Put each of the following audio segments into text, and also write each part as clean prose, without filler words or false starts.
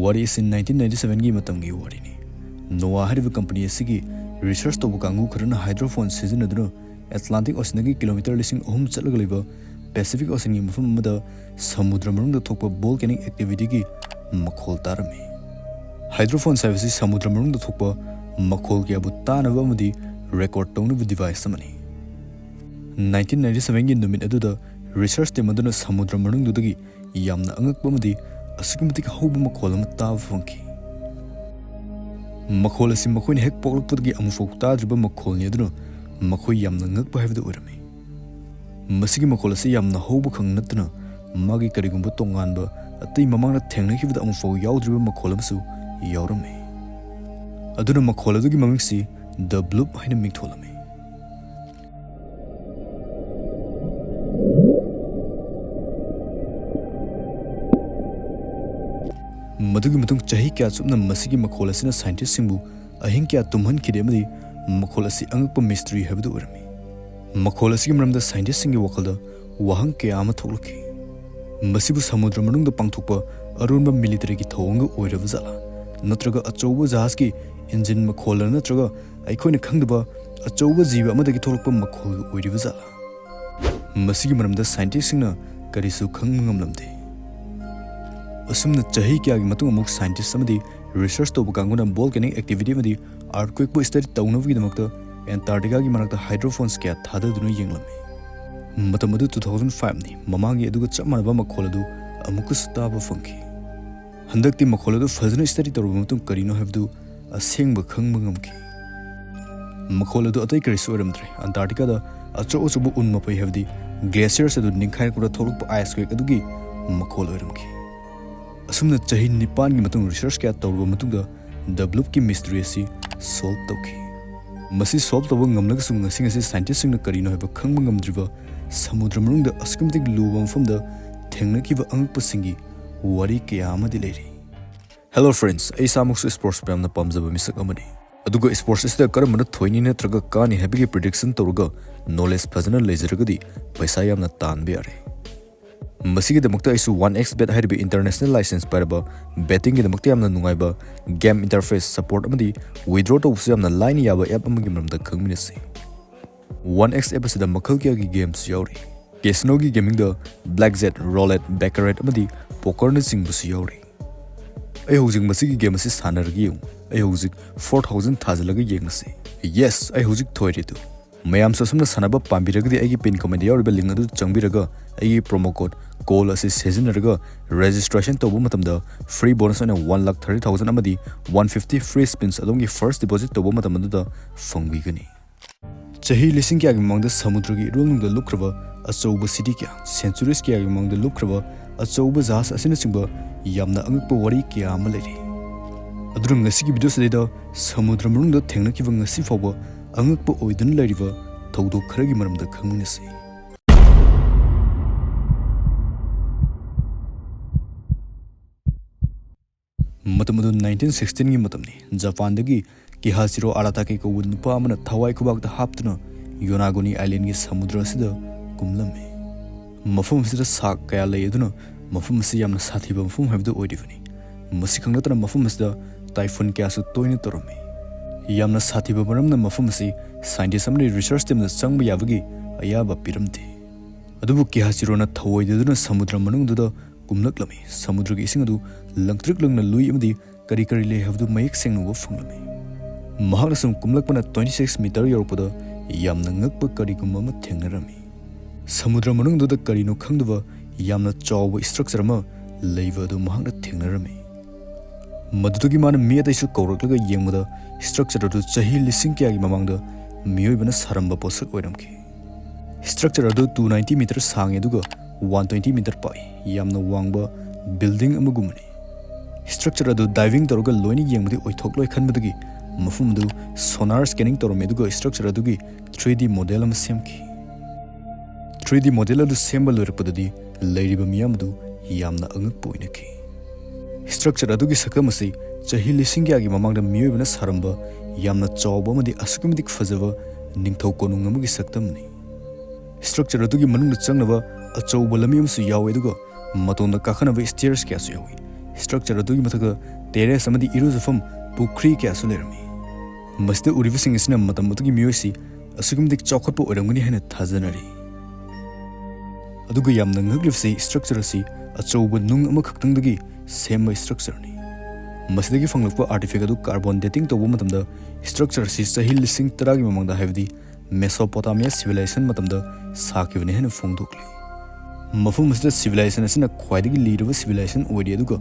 Wari is in 1997 gi matamgi wari ni. Nwna hariba company asigi research tobu kangu karana hydrophone season aduna Atlantic Ocean gi kilometer lising ohum chatlaga liba Pacific Ocean gi mafam amada Samudra manungda thokpa volcanic activity gi makhol tarami. Hydrophone service Samudra manungda thokpa makhol gi abu tanaba amadi record tawnabu device amani. 1997 gi numit aduda research team aduna Samudra manungdagi yamna angakpa amadi asukmatik hauba makhol ama taba fangki. Makhol asi makhoina hek poklakpadagi amufok tadriba makhol ni aduna makhoi yamna ngakpa haibada oirami. Masigi makhol asi yamna hauba khang natna magi karigumba tonganba atai mamangda thengnakhiba amufok yaudriba makhol amsu yaurami. Aduna makhol adugi mamingsi the bloop haina mingtholami. Madugi matung chahi kya chupna masigi makhol asina scientist singbu ahing kya tumhan khide amadi makhol asi angakpa mystery habdu urami. Makhol asigi maramda scientist singi wakalda wahang kya ama thoklaki. Masibu samudra manungda pangthokpa arunba military gi thawanga oiraba zala natraga achouba jahaz ki engine makhol natraga aikhoina khangdaba achouba jiba amadagi tholakpa makhol oiriba zala. Masigi maramda scientist singna karisu khangmngamlamde. Asumna chahi kya gi matung amuk scientist amadi research tobu kanguna volcanic activity amadi earthquake bu study tawnawgi damakta Antarctica gi manakta hydrophones kya thadaduna yenglami. Matamadu 2005 ni mamangi aduga chamanaba makhol adu amukka staba fangki. Handakti makhol adu fazana study toruba matung karino habdu asengba khangba ngamki. Makhol adu atai karisu oramtre Antarctica da acho achobu unmapai habdi glaciers adu ningkhai kura tholukpa ice quake adugi makhol oramki. Asumna chahi nipan gi matung research kya tawba matungda the bloop ki mystery asi solve tawki. Masi solve tawba ngamlaga sung ngasi scientist singna karino haiba khangba ngamdriba samudra manungda askumtik luba mafamda thengnakiba angakpa singi wari kya amadi leiri. Hello friends, ai samuksu sports pamna pamjaba misak amani. Aduga sports isda karamana thoini natraga kani habigi prediction tawruga knowledge phajana leizaragadi paisa yamna tanbe are. Masigi damakta isu 1x bet haribi international license paraba betting gi damakta yamna nungaiba game interface support amadi withdraw tawsu yamna line yaba app amagi maramda khangminasi. 1x app asida makhal kya gi games yauri. Casino gi gaming da blackjack, roulette, baccarat amadi poker na singbusu yauri. Ai hojik masigi game asi sanaragi yung. Ai hojik 4000 thajalaga yengasi. Yes, ai hojik thoiridu. Mayam sasumna sanaba pambiragadi aigi pin comment yauriba link adu changbiraga aigi promo code call asi seasonaraga registration tobu matamda free bonus ana 1,30,000 amadi 150 free spins adongi first deposit tobu matamda fangbigani. Chahi lising kya gi mangda samudra gi rule nungda lukraba achouba city kya centuries kya gi mangda lukraba achouba jahas asina chingba yamna angakpa wari kya ama leri. Adurung ngasi gi video sadeda samudra manungda thengnakiba ngasi fawba angakpa oidun leriba thawdok kharagi maramda khangminasi. Matamadu 1916 gi matamni Japan dagi Kihashiro Aratake ko nupa amana thawai khubakta haptuna Yonaguni island gi samudra sida kumlame. Mafum sida sak kaya layeduna mafum si yamna sathiba mafum habdu oidivani. Masi khanglatana mafum sida typhoon kya su toina torome. Yamna sathiba maramna mafum si scientist amni research team na changba yabagi ayaba piramte. Adubu Kihashiro na thawoiduna samudra manungda kumlaklami samudra gi ising adu langtrik langna lui amadi kari kari le habdu mayek sengnu fanglami. Mahakna sum kumlakpana 26 meter yorpada yamna ngakpa kari gumma ma thengnarami. Samudra manungda kari no khangdaba yamna chawba structure ma leiba adu mahakna thengnarami. Madugi mana mi ataisu kawraklaga yengmada structure adu chahi lising kya gi mamangda miyoibana saramba posak oiramki. Structure adu 290 meter sange aduga 120 meter pai yamna wangba building amagumani. Structure adu diving toroga loini yengmadi oithokloi khanbadagi mafum adu sonar scanning torome aduga structure adugi 3D model am semki. 3D model adu sembal loirpadadi leiriba miyam adu yamna angakpa oinaki. Structure adugi sakamasi chahi lising gi mamangda miyoibana saramba yamna chawba amadi asukumidik fajaba ningthau konung amagi saktamni. Structure adugi manungda changnaba achouba lami amsu yawe aduga matonda kakhanaba stairs kya su yawi. structure adugi mathaka terrace amadi iruzafam pukri kya su lerami masda uribasing isina matam adugi miyosi asugumdik chawkhatpa oramgani haina thajanari aduga yamna ngaglifsi structure asi achouba nung ama khaktangdagi sema structure ni masdagi fanglakpa artifact adu carbon dating toba matamda structure asi sahi lising taragi mamangda haibdi Mesopotamia civilization matamda sakibane hena phongdokli mafum masda civilization asina khwaidagi leader civilization oidi aduga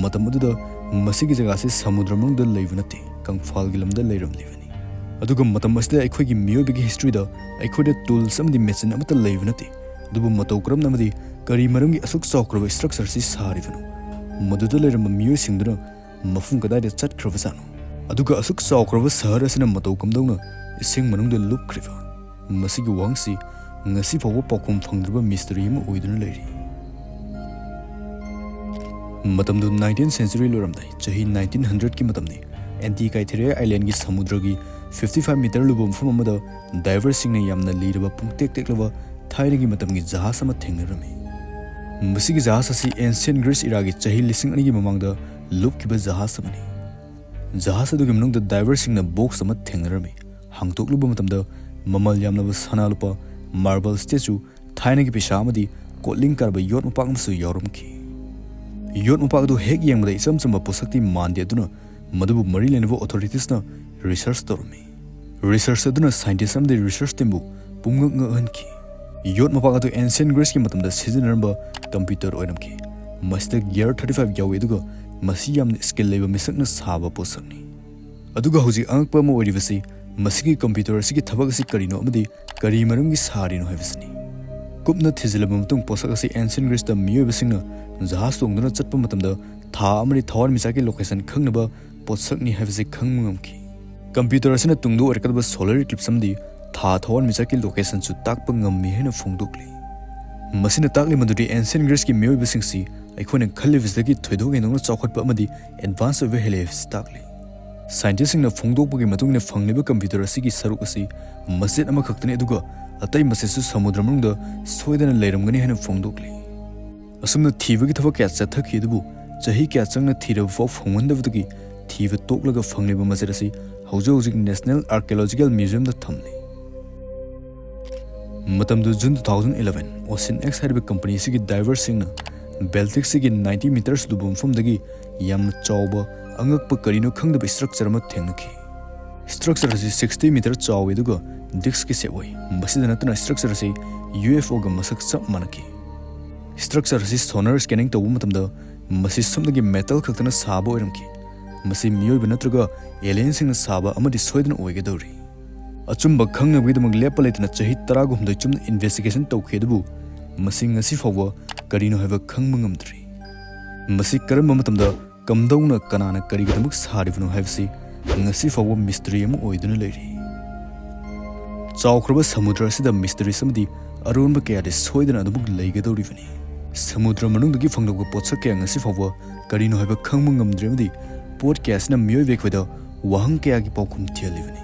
matam aduda masigi jaga se samudra mangda leibunate kangfal gilamda leiramlivani aduga matam asda aikhoigi miyobigi history da aikhoida tools amdi machine amata leibunate dubu matau kram namadi kari maramgi asuk chawkraba structure si sarivanu maduda leiram miyo singduna mafum kadai da chatkrabasanu aduga asuk chawkraba sahar asina matau kamdawna ising manungda lupkriva masigi wangsi ngasi phawa pakum phangdrba mystery ma oiduna leiri matamdu 19th century loramdai chahi 1900 ki matamni ANGKPA island gi samudra gi 55 meter lubum phum amada diver singna yamna leiraba pungtek teklaba thairigi matamgi jahas ama thengnarami masigi jahas asi ancient Greece era gi chahi lising ani gi mamangda lupkiba jahas amani jahas adu gi manungda diver singna box ama thengnarami hangtokluba matamda mamal yamnaba sanalupa marble statue thainagi pisa amadi kotling karba yot mapak amsu yorumki yot mapak du hek yengmada isamchamba posakti mande aduna madubu mari lenaba authorities na research tormi research aduna scientists amdi research timbu pumngak ngahanki yot mapak adu ancient Greece ki matamda sizinarba computer oiramki masda gear 35 yawi aduga masi yamna skill leba misakna saba posakni aduga hoji ANGKPA ma oribasi masigi computer asigi thabak asi karino amadi kari marumgi sarino haibasni kupna thizilaba matung posak asi ancient Greece da miyobasingna jahas tongduna chatpa matamda tha amari thawar misaki location khangnaba potsakni haibasi khangmungamki computer asina tungdu orkadba solar eclipse amdi tha thawar misaki location chu takpa ngammi hena phongdokli masina takli maduri ancient Greece ki miyobasingsi aikhoina khalibisdagi thoidog enongna chawkhatpa amadi advance over helefs takli scientists na phongdokpagi matungina phangliba computer asigi saruk asi masjid ama khaktani aduga atai masjid su samudra manungda soidana leiramgani hena phongdokli asumna thibagi thaba kya chathakhi adubu chahi kya changna thiraba fo phongwandabdagi thiba toklaga phangliba masjid asi hojik National Archaeological Museum da thamni matamdu June 2011 Ocean X hariba company sigi divers singna Baltic sigi 90 meters lubum phumdagi yamna chawba ANGKPA karino khangdaba structure ma thengnakhi structure asi 60 meter chawi duga disk ki sewai masida natna structure asi UFO ga masak chap manaki structure asi sonar scanning tawu matamda masi somdagi metal khaktana saba oiramki masi miyoi banatraga alien singna saba amadi soidana oige dori achumba khangnabgi damag lepa leitna chahi 10 gumdai chumna investigation tawkhedubu masi ngasi fawa karino haiba khangmangamdri masi karamba matamda kamdawna kanana karigidamuk sarivnu haibsi ngasi fawa mystery ama oiduna leiri chawkraba samudra sida mystery samdi arunba kaya de soidana adumuk leigadorivani samudra manungdagi phangdogba potshk kaya ngasi fawa karino haiba khangmangamdremdi podcast na miyoi vekhoida wahang kaya gi paukhum thialivani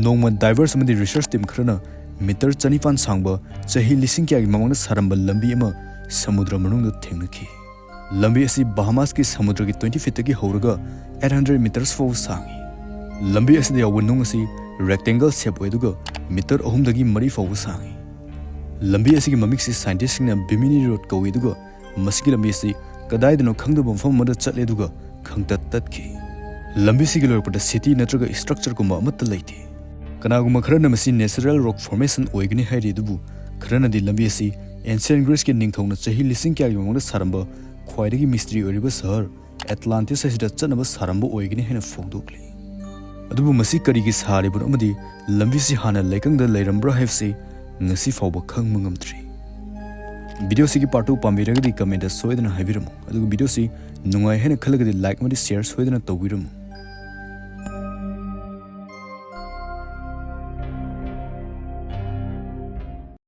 nongma divers amdi research team khrana meter 4 sangba chahi lising kaya gi mamangna saramba lambi ama samudra manungda thengnakhi lambi asi Bahamas ki samudra ki 20 feet ki horaga 800 meters fo sangi lambi asi ya wonung asi rectangle shape oiduga meter 3 dagi mari fo sangi lambi asi ki mamik si scientist na bimini road ko oiduga masigi lambi asi kadai dano khangda bomfam mada chatle duga khangtat tatki lambi si ki lorpata city natraga structure kuma amat laite kanaguma kharana masi natural rock formation oigni hairi dubu kharana di lambi asi ancient Greece ki ningthongna chahi lising kya yongna saramba khwaidagi mystery oriba sahar Atlantis asida chanaba saramba oigini hena phongdokli adubu masi karigi saribun amadi lambi si hana laikangda leirambra haifsi ngasi fawba khangmangamdri video si ki part 2 pambiragadi comment da soidana haibiramu adugu video si nungai hena khalagadi like madi share soidana tawbiramu